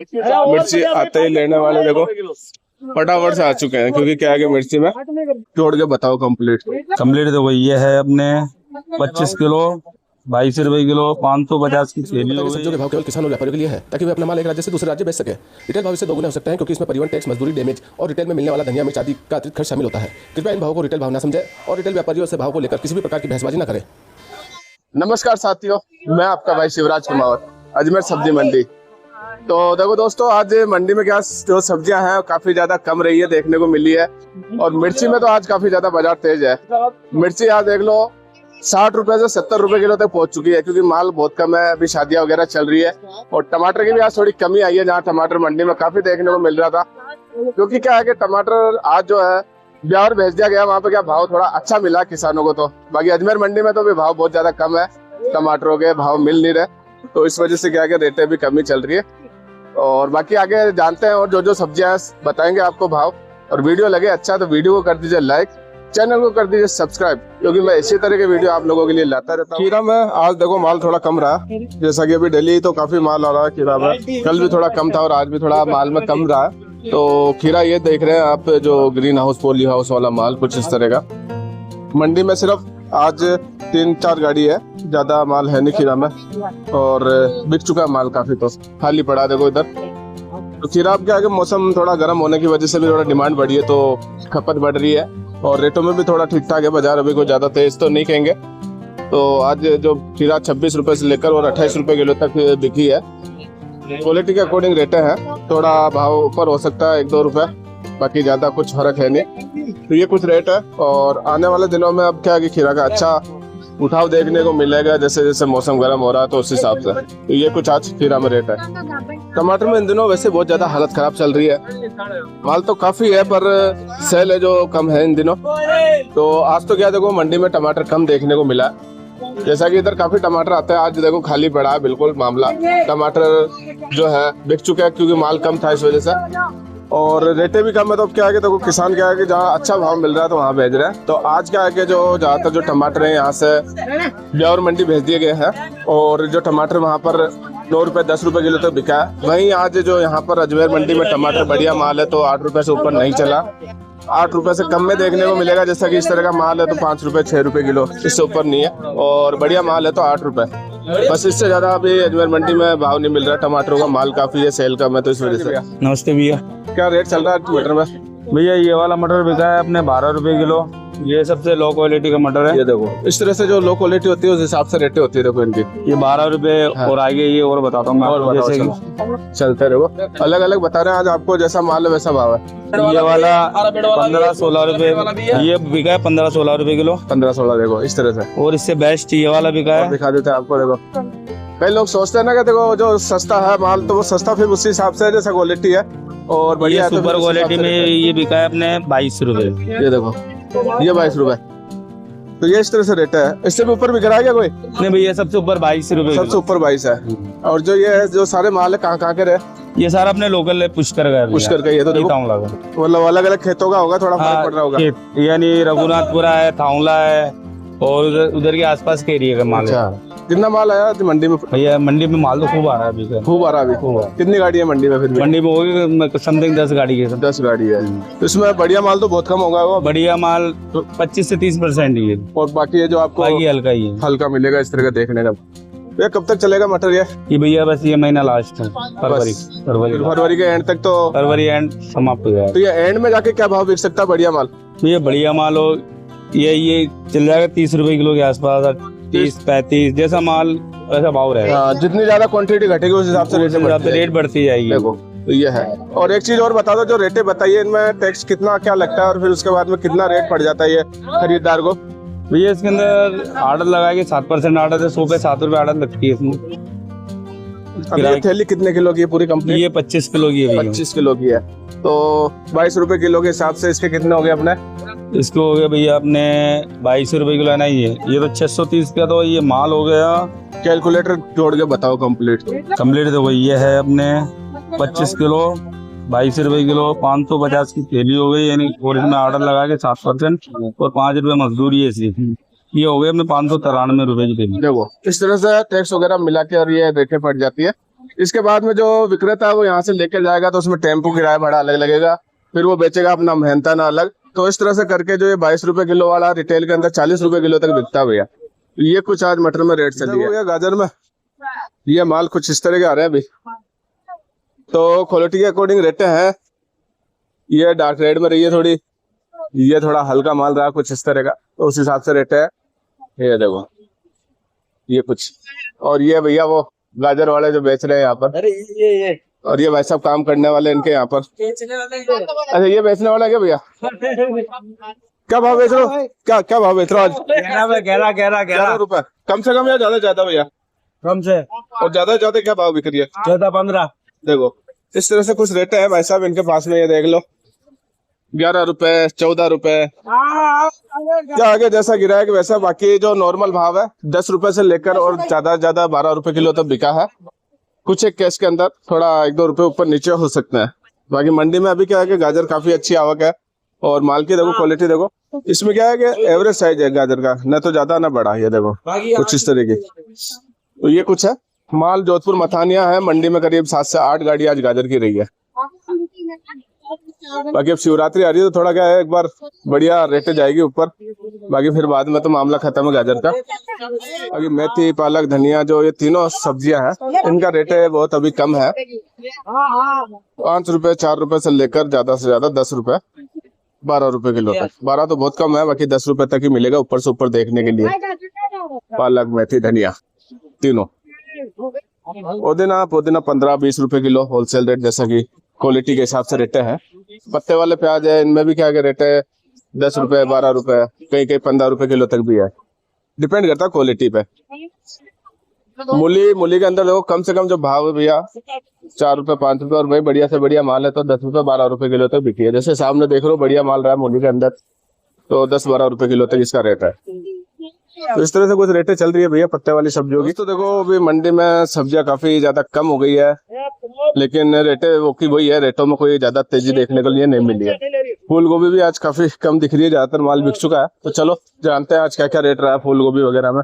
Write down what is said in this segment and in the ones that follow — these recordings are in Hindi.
मिर्ची आते ही लेने वाले देखो फटाफट से आ चुके हैं, क्योंकि क्या है कि मिर्ची में तोड़ के बताओ कंप्लीट देखो ये है अपने 25 किलो 22 रुपए किलो 550 की थैली हो सब्जियों के भाव केवल किसान और व्यापारियों के लिए है, ताकि वे अपना माल एक राज्य से दूसरे राज्य बेच सके। रिटेल भाव इससे दोगुना हो सकता है, क्योंकि इसमें परिवहन टैक्स, मजदूरी, डैमेज और रिटेल में मिलने वाला धनिया मिर्च आदि का अतिरिक्त खर्च शामिल होता है। कृपया इन भावों को रिटेल भाव न समझे और रिटेल व्यापारियों से भाव को लेकर किसी भी प्रकार की बहसबाजी न करें। नमस्कार साथियों, मैं आपका भाई शिवराज कुमार, अजमेर सब्जी मंडी। तो देखो दोस्तों, आज मंडी में क्या जो सब्जियां हैं काफी ज्यादा कम रही है, देखने को मिली है। और मिर्ची में तो आज काफी ज्यादा बाजार तेज है। मिर्ची आज देख लो 60 रुपए से 70 रुपए किलो तक पहुंच चुकी है, क्योंकि माल बहुत कम है, अभी शादियां वगैरह चल रही है। और टमाटर की भी आज थोड़ी कमी आई है, जहाँ टमाटर मंडी में काफी देखने को मिल रहा था। क्योंकि क्या है कि टमाटर आज जो है बिहार भेज दिया गया, वहाँ पे क्या भाव थोड़ा अच्छा मिला किसानों को। तो बाकी अजमेर मंडी में तो भी भाव बहुत ज्यादा कम है, टमाटरों के भाव मिल नहीं रहे, तो इस वजह से क्या है कि रेटें भी कमी चल रही है। और बाकी आगे जानते हैं और जो सब्जियां बताएंगे आपको भाव। और वीडियो लगे अच्छा तो वीडियो को कर दीजिए लाइक, चैनल को कर दीजिए सब्सक्राइब, क्योंकि मैं इसी तरह के वीडियो आप लोगों के लिए लाता रहता हूँ। खीरा में आज देखो माल थोड़ा कम रहा, जैसा कि अभी डेली तो काफी माल आ रहा है खीरा में। कल भी थोड़ा कम था और आज भी थोड़ा माल में कम रहा है। तो खीरा ये देख रहे हैं आप, जो ग्रीन हाउस पॉली हाउस वाला माल कुछ इस तरह का। मंडी में सिर्फ आज 3-4 गाड़ी है, ज्यादा माल है नहीं खीरा में, और बिक चुका है माल काफी, तो खाली पड़ा देखो इधर। तो खीरा अब क्या है कि मौसम थोड़ा गर्म होने की वजह से भी थोड़ा डिमांड बढ़ी है, तो खपत बढ़ रही है। और रेटों में भी थोड़ा ठीक ठाक है बाजार, अभी कोई ज्यादा तेज तो नहीं कहेंगे। तो आज जो खीरा 26 रुपए से लेकर और 28 रुपए किलो तक बिकी है। क्वालिटी के अकॉर्डिंग रेटें हैं, थोड़ा भाव ऊपर हो सकता है 1-2 रुपए, बाकी ज्यादा कुछ फर्क है नहीं। तो ये कुछ रेट है। और आने वाले दिनों में अब क्या है कि खीरा का अच्छा उठाव देखने को मिलेगा, जैसे जैसे मौसम गर्म हो रहा है तो उस हिसाब से। तो ये कुछ आज खीरा में रेट है। टमाटर में इन दिनों वैसे बहुत ज्यादा हालत खराब चल रही है, माल तो काफी है पर सेल है जो कम है इन दिनों। तो आज तो क्या देखो मंडी में टमाटर कम देखने को मिला, जैसा कि इधर काफी टमाटर आते हैं। आज देखो खाली पड़ा है बिल्कुल मामला, टमाटर जो है बिक चुका है, क्योंकि माल कम था इस वजह से। और रेटें भी कम है, तो अब क्या है कि देखो किसान क्या है कि जहाँ अच्छा भाव मिल रहा है तो वहाँ भेज रहे हैं। तो आज क्या है कि जो ज्यादातर जो टमाटर है यहाँ से ब्यावर मंडी भेज दिए गए हैं, और जो टमाटर वहाँ पर 9 रुपए 10 रुपए किलो तक बिका है। वहीं आज जो यहाँ पर अजमेर मंडी में टमाटर बढ़िया माल है तो 8 रुपए से ऊपर नहीं चला, 8 रुपए से कम में देखने को मिलेगा। जैसा कि इस तरह का माल है तो 5 रुपए 6 रुपए किलो, इससे ऊपर नहीं है। और बढ़िया माल है तो 8 रुपए, बस इससे ज्यादा अभी अजमेर मंडी में भाव नहीं मिल रहा। टमाटरों का माल काफी है, सेल कम है, तो इस वजह से। नमस्ते भैया, क्या रेट चल रहा है टमाटर में? भैया ये वाला मटर बिका है अपने 12 रुपए किलो, ये सबसे लो क्वालिटी का मटर है। ये देखो इस तरह से जो लो क्वालिटी होती है उस हिसाब से रेटें होती है देखो इनकी। ये 12 रुपए। हाँ। और आगे ये और बताता हूँ मैं और आपको, बताओ, जैसे चलो। चलते रहो, अलग अलग बता रहे हैं आज आपको, जैसा माल है वैसा भाव है। ये वाला 15-16 रुपए, ये बिका है 15-16 रुपए किलो। 15-16 देखो इस तरह से। और इससे बेस्ट ये वाला बिका है। दिखा देते हैं आपको, देखो कई लोग सोचते हैं ना कि देखो जो सस्ता है माल तो वो सस्ता फिर उसी हिसाब से जैसा क्वालिटी है और बढ़िया है, तो सुपर क्वालिटी में ये बिका है अपने 22 रुपए। ये देखो ये 22 रुपए, तो ये इस तरह से रेट है। इससे भी ऊपर भी गिरा क्या कोई? नहीं भैया, सबसे ऊपर 22 रुपए, सबसे ऊपर 22 है। और जो ये जो सारे माल है कहाँ के रहे? ये सारा अपने लोकल है, पुष्कर का है। पुष्कर का, ये तो देखो मतलब अलग अलग खेतों का होगा, थोड़ा फर्क पड़ रहा होगा। यानी रघुनाथपुरा है, थाउला है, और उधर के आसपास के एरिया का माल है। कितना माल आया मंडी में? भैया मंडी में माल तो खूब आ रहा है अभी, खूब आ रहा है अभी। कितनी गाड़ी है मंडी में? फिर मंडी में होगी समथिंग 10 गाड़ी है। 10 गाड़ी है, तो इसमें बढ़िया माल तो बहुत कम होगा। वो बढ़िया माल 25 से 30% ही है, और बाकी ये जो आपको हल्का ही है, हल्का मिलेगा इस तरह का देखने का। ये कब तक चलेगा मटर? ये भैया बस ये महीना लास्ट है, फरवरी के एंड तक, तो फरवरी एंड समाप्त हो जाएगा। तो ये एंड में जाके क्या भाव बिक सकता है बढ़िया माल? ये बढ़िया माल हो ये चल जाएगा 30 रुपए किलो के आसपास, 30-35 जैसा माल वैसा भाव रहेगा। जितनी ज्यादा क्वांटिटी घटेगी उस हिसाब से रेट बढ़ती जाएगी। देखो तो ये है। और एक चीज और बता दो, जो रेटें बताइए इनमें टैक्स कितना क्या लगता है, और फिर उसके बाद में कितना रेट पड़ जाता है ये खरीदार को? भैया इसके अंदर आर्डर लगा के 7% आर्डर है, 100 पे 7 रुपए आर्डर लगती है इसमें। ये थैली कितने किलो की है पूरी कंपनी? ये 25 किलो की है। 25 किलो की है, तो 22 रुपए किलो के हिसाब से इसके कितने हो गए अपने? इसको हो गया भैया अपने 22 रुपए किलो है ना। ये तो 630 का, तो ये माल हो गया। कैलकुलेटर जोड़ के बताओ कंप्लीट। देखो ये है अपने 25 किलो 22 रुपए किलो 550 की थैली हो गई, यानी और इसमें ऑर्डर लगा के 7% और 5 रुपए मजदूरी है इसकी। ये हो गए अपने 593 रुपए की थैली। देखो इस तरह से टैक्स वगैरह मिला के और ये रेटें पड़ जाती है। इसके बाद में जो विक्रेता है वो यहाँ से लेके जाएगा तो उसमें टेम्पो किराया भाड़ा अलग लगेगा, फिर वो बेचेगा अपना मेहनताना अलग। तो इस तरह से करके जो ये 22 रुपए किलो वाला रिटेल के अंदर 40 रुपए किलो तक बिकता है भैया। ये कुछ आज मटर में रेट चली है। गाजर में ये माल कुछ इस तरह के आ रहे हैं अभी, तो क्वालिटी के अकॉर्डिंग रेटें हैं। ये डार्क रेड में रही है थोड़ी, ये थोड़ा हल्का माल रहा कुछ इस तरह का, तो उस हिसाब से रेट है। ये देखो ये कुछ, और ये भैया वो गाजर वाले जो बेच रहे हैं यहाँ पर। अरे ये और ये भाई साहब काम करने वाले इनके यहाँ पर। अच्छा ये बेचने वाला है क्या भैया? क्या भाव बेच रहे हो? क्या भाव बेच रहे हो आज? 11 रुपए कम से कम या ज्यादा भैया? कम से। और ज्यादा क्या भाव बिक रही है? 14-15। देखो इस तरह से कुछ रेट है भाई साहब इनके पास में, ये देख लो 11 रुपए 14 रुपए क्या आगे जैसा गिरा है कि वैसा। बाकी जो नॉर्मल भाव है 10 रुपए से लेकर और ज्यादा 12 रुपए किलो तक बिका है। कुछ एक केस के अंदर थोड़ा 1-2 रुपए ऊपर नीचे हो सकते हैं। बाकी मंडी में अभी क्या है कि गाजर काफी अच्छी आवक है, और माल की देखो क्वालिटी देखो। इसमें क्या है कि एवरेज साइज है गाजर का, न तो ज्यादा न बड़ा। ये देखो कुछ इस तरह की। तो ये कुछ है माल जोधपुर मथानिया है। मंडी में करीब 7 से 8 गाड़ी आज गाजर की रही है। बाकी अब शिवरात्रि आ रही है तो थोड़ा क्या है एक बार बढ़िया रेट जाएगी ऊपर, बाकी फिर बाद में तो मामला खत्म है गाजर का। बाकी मेथी पालक धनिया जो ये तीनों सब्जियां हैं इनका रेट है बहुत अभी कम है। 5 रुपए 4 रुपए से लेकर ज्यादा से ज्यादा 10 रुपए 12 रुपए किलो तक। 12 तो बहुत कम है, बाकी 10 रुपए तक ही मिलेगा ऊपर से ऊपर देखने के लिए। पालक मेथी धनिया तीनों। पुदीना 15-20 रुपए किलो होलसेल रेट, जैसा कि क्वालिटी के हिसाब से रेट है। पत्ते वाले प्याज है इनमें भी क्या रेट है 10 रुपए 12 रुपए, कहीं 15 रुपए किलो तक भी है, डिपेंड करता है क्वालिटी पे। मूली के अंदर देखो कम से कम जो भाव है भैया 4 रुपए 5 रुपए, और भाई बढ़िया से बढ़िया माल है तो 10 रुपए 12 रुपए किलो तक बिकी है। जैसे सामने देख रहे हो बढ़िया माल रहा है मूली के अंदर, तो 10-12 रुपए किलो तक इसका रेट है। तो इस तरह से कुछ रेटें चल रही है भैया पत्ते वाली सब्जियों की। तो देखो अभी मंडी में सब्जियां काफी ज्यादा कम हो गई है, लेकिन रेटें वो की वही है, रेटों में कोई ज्यादा तेजी देखने को लिए नहीं मिली है। फूल गोभी भी आज काफी कम दिख रही है, ज्यादातर माल बिक चुका है। तो चलो जानते हैं आज क्या क्या रेट रहा है फूल गोभी वगैरह में।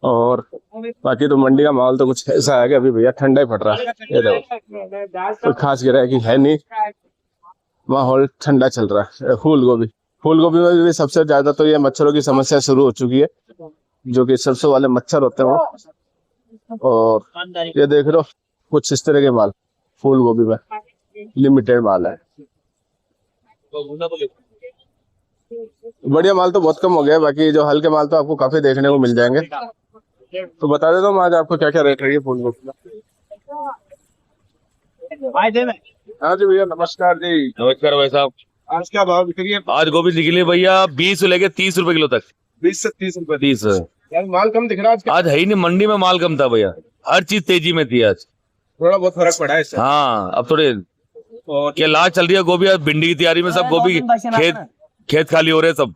और बाकी तो मंडी का माहौल तो कुछ ऐसा है कि अभी भैया ठंडा ही फट रहा है। ये देखो कोई खास गिरा कि है नहीं, माहौल ठंडा चल रहा है। फूल गोभी में भी सबसे ज्यादा तो ये मच्छरों की समस्या शुरू हो चुकी है, जो कि सरसों वाले मच्छर होते हैं वो। और ये देख रहे हो कुछ इस तरह के माल फूल गोभी में लिमिटेड माल है। बढ़िया माल तो बहुत कम हो गया है, बाकी जो हल्के माल तो आपको काफी देखने को मिल जाएंगे। तो बता देता हूँ आज आपको क्या क्या रेट रही है फूल गोभी का। हाँ जी भैया नमस्कार जी। नमस्कार भाई साहब। आज क्या भाव बिक रही है? आज गोभी निकली भैया 20 से लेके 30 रुपए किलो तक। 20 से 30 रुपए। 30 यार माल कम दिख रहा है आज है ही नहीं, मंडी में माल कम था भैया, हर चीज तेजी में थी आज। थोड़ा बहुत फर्क पड़ा है इससे। हाँ अब थोड़े क्या लाज चल रही है गोभी, आज भिंडी की तैयारी में सब गोभी खेत खाली हो रहे हैं सब।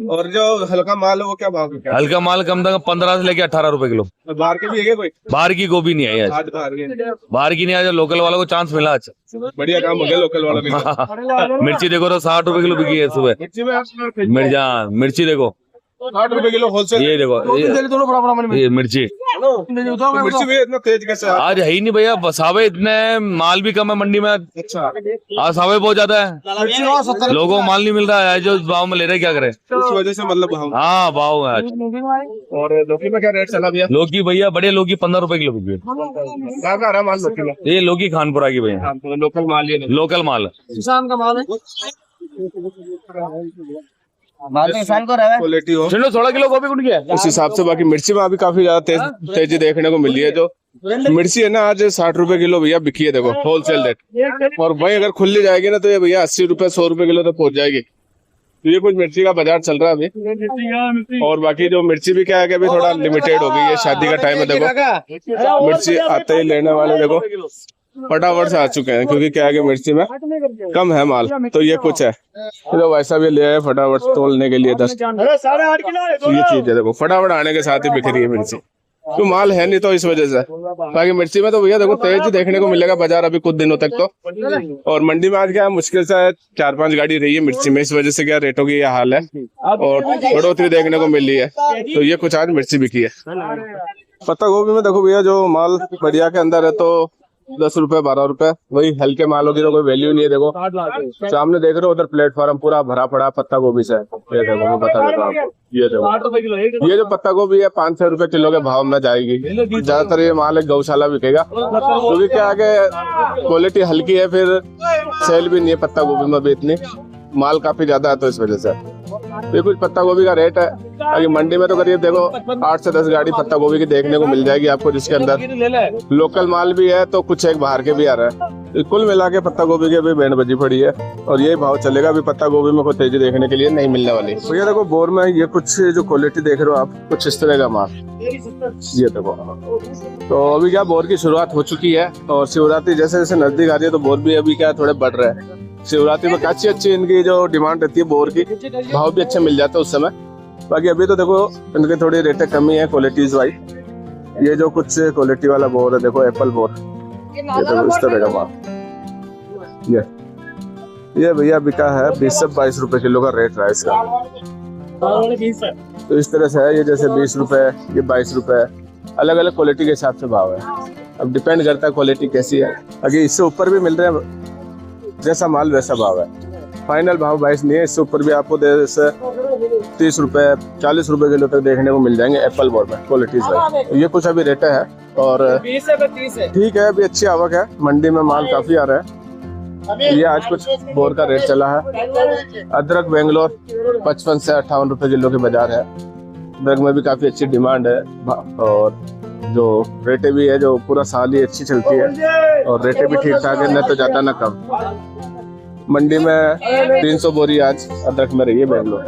और जो हल्का माल है वो क्या भाव बिक रहा है? हल्का माल कम था 15 से लेके 18 रुपए किलो। बाहर के भी है कोई? बाहर की गोभी नहीं आई आज, बाहर की नहीं आज, लोकल वालों को चांस मिला आज। बढ़िया काम हो गया लोकल वाला भी। मिर्ची देखो तो 60 रुपए किलो बिकी है सुबह। मिर्ची देखो 60 रुपए किलो होलसेल। ये देखो ये मिर्ची मिर्ची भी इतना तेज कैसे? आज है ही नहीं भैया, सावे इतने माल भी कम है मंडी में। अच्छा आज सावे बहुत ज्यादा है, लोगों को माल नहीं मिल रहा है जो भाव में ले रहे, क्या करें इस वजह से मतलब भाव। हाँ भाव है आज। और लौकी में क्या रेट चला भैया? लौकी भैया बड़े लौकी 15 रुपए किलो बिकी। कहाँ का रहा माल लौकी में? ये लौकी खानपुरा की भैया, लोकल माल ये लोकल माल किसान का माल है। क्वालिटी हो 16 किलो गोभी उठ गया उस हिसाब से। बाकी मिर्ची में अभी काफी ज्यादा तेजी देखने को मिली है। जो मिर्ची है ना आज 60 रुपए किलो भैया बिकी है, देखो होलसेल रेट। और भाई अगर खुली जाएगी ना तो ये भैया 80 रुपए 100 रुपए किलो तक पहुंच जाएगी। तो ये कुछ मिर्ची का बाजार चल रहा है अभी। और बाकी जो मिर्ची भी क्या है कि अभी थोड़ा लिमिटेड हो गई है, शादी का टाइम है। देखो मिर्ची आते ही लेने वाले देखो फटाफट से आ चुके हैं, क्योंकि क्या है कि मिर्ची में कम है माल। तो ये कुछ है तो वैसा भी ले आए फटाफट तोलने के लिए 10। तो ये चीज है देखो फटाफट आने के साथ ही बिक रही है मिर्ची, तो माल है नहीं तो इस वजह से। बाकी मिर्ची में तो भैया देखो तेज देखने को मिलेगा बाजार अभी कुछ दिनों तक तो। और मंडी में आज क्या है मुश्किल से 4-5 गाड़ी रही है मिर्ची में, इस वजह से क्या रेटों की यह हाल है और बढ़ोतरी देखने को मिल रही है। तो ये कुछ आज मिर्ची बिकी है। पत्ता गोभी में देखो भैया, जो माल बढ़िया के अंदर है तो 10 रुपए 12 रुपए, वही हल्के मालों की तो कोई वैल्यू नहीं है। देखो सामने देख रहे हो, उधर प्लेटफॉर्म पूरा भरा पड़ा पत्ता गोभी से। ये देखो, मैं बता देता हूँ आपको, ये देखो, ये जो पत्ता गोभी है 500 रुपए किलो के भाव में जाएगी। ज्यादातर ये माल एक गौशाला बिकेगा, क्योंकि क्या आगे क्वालिटी हल्की है, फिर सेल भी नहीं है पत्ता गोभी में भी इतनी, माल काफी ज्यादा है, तो इस वजह से ये कुछ पत्ता गोभी का रेट है। अभी मंडी में तो करीब देखो 8 से 10 गाड़ी पत्ता गोभी की देखने को मिल जाएगी आपको, जिसके अंदर लोकल माल भी है तो कुछ एक बाहर के भी आ रहा है। कुल मिला के पत्ता गोभी की अभी बैंड बजी पड़ी है और यही भाव चलेगा। अभी पत्ता गोभी में कोई तेजी देखने के लिए नहीं मिलने वाली। तो ये देखो बोर में ये कुछ जो क्वालिटी देख रहे हो आप, कुछ इस तरह का माल, ये देखो। तो अभी क्या बोर की शुरुआत हो चुकी है और शिवरात्रि जैसे जैसे नजदीक आ रही है तो बोर भी अभी क्या थोड़े बढ़ रहे हैं। शिवरात्रि में अच्छी अच्छी इनकी जो डिमांड रहती है बोर की, भाव भी अच्छे मिल जाते हैं उस समय। बाकी अभी तो देखो इनकी थोड़ी रेटें कमी है क्वालिटीज वाइज। ये जो कुछ क्वालिटी वाला बोर है, देखो एप्पल बोर, ये देखो इस तरह का माल। ये भैया बिका है 20 से 22 रुपए किलो का रेट रहा है इसका। तो इस तरह से है, ये जैसे 20 रुपए, ये 22 रुपए, अलग अलग क्वालिटी के हिसाब से भाव है। अब डिपेंड करता है क्वालिटी कैसी है। अगर इससे ऊपर भी मिल रहे हैं, जैसा माल वैसा भाव है। फाइनल भाव 22 नहीं है, इससे ऊपर भी आपको जैसे 30 रुपए 40 रुपए किलो तक देखने को मिल जाएंगे एप्पल बोर में क्वालिटीज है। ये कुछ अभी रेट है और ठीक है, अभी अच्छी आवक है, मंडी में माल काफी आ रहा है। ये आज कुछ बोर का रेट चला है। अदरक बेंगलोर 55 से 58 रुपए किलो के बाजार है। अदरक में भी काफी अच्छी डिमांड है और जो रेटें भी है, जो पूरा साल ही अच्छी चलती है और रेटें भी ठीक ठाक है, न तो ज्यादा न कम। मंडी में 300 बोरी आज अदरक में रही है बेंगलोर।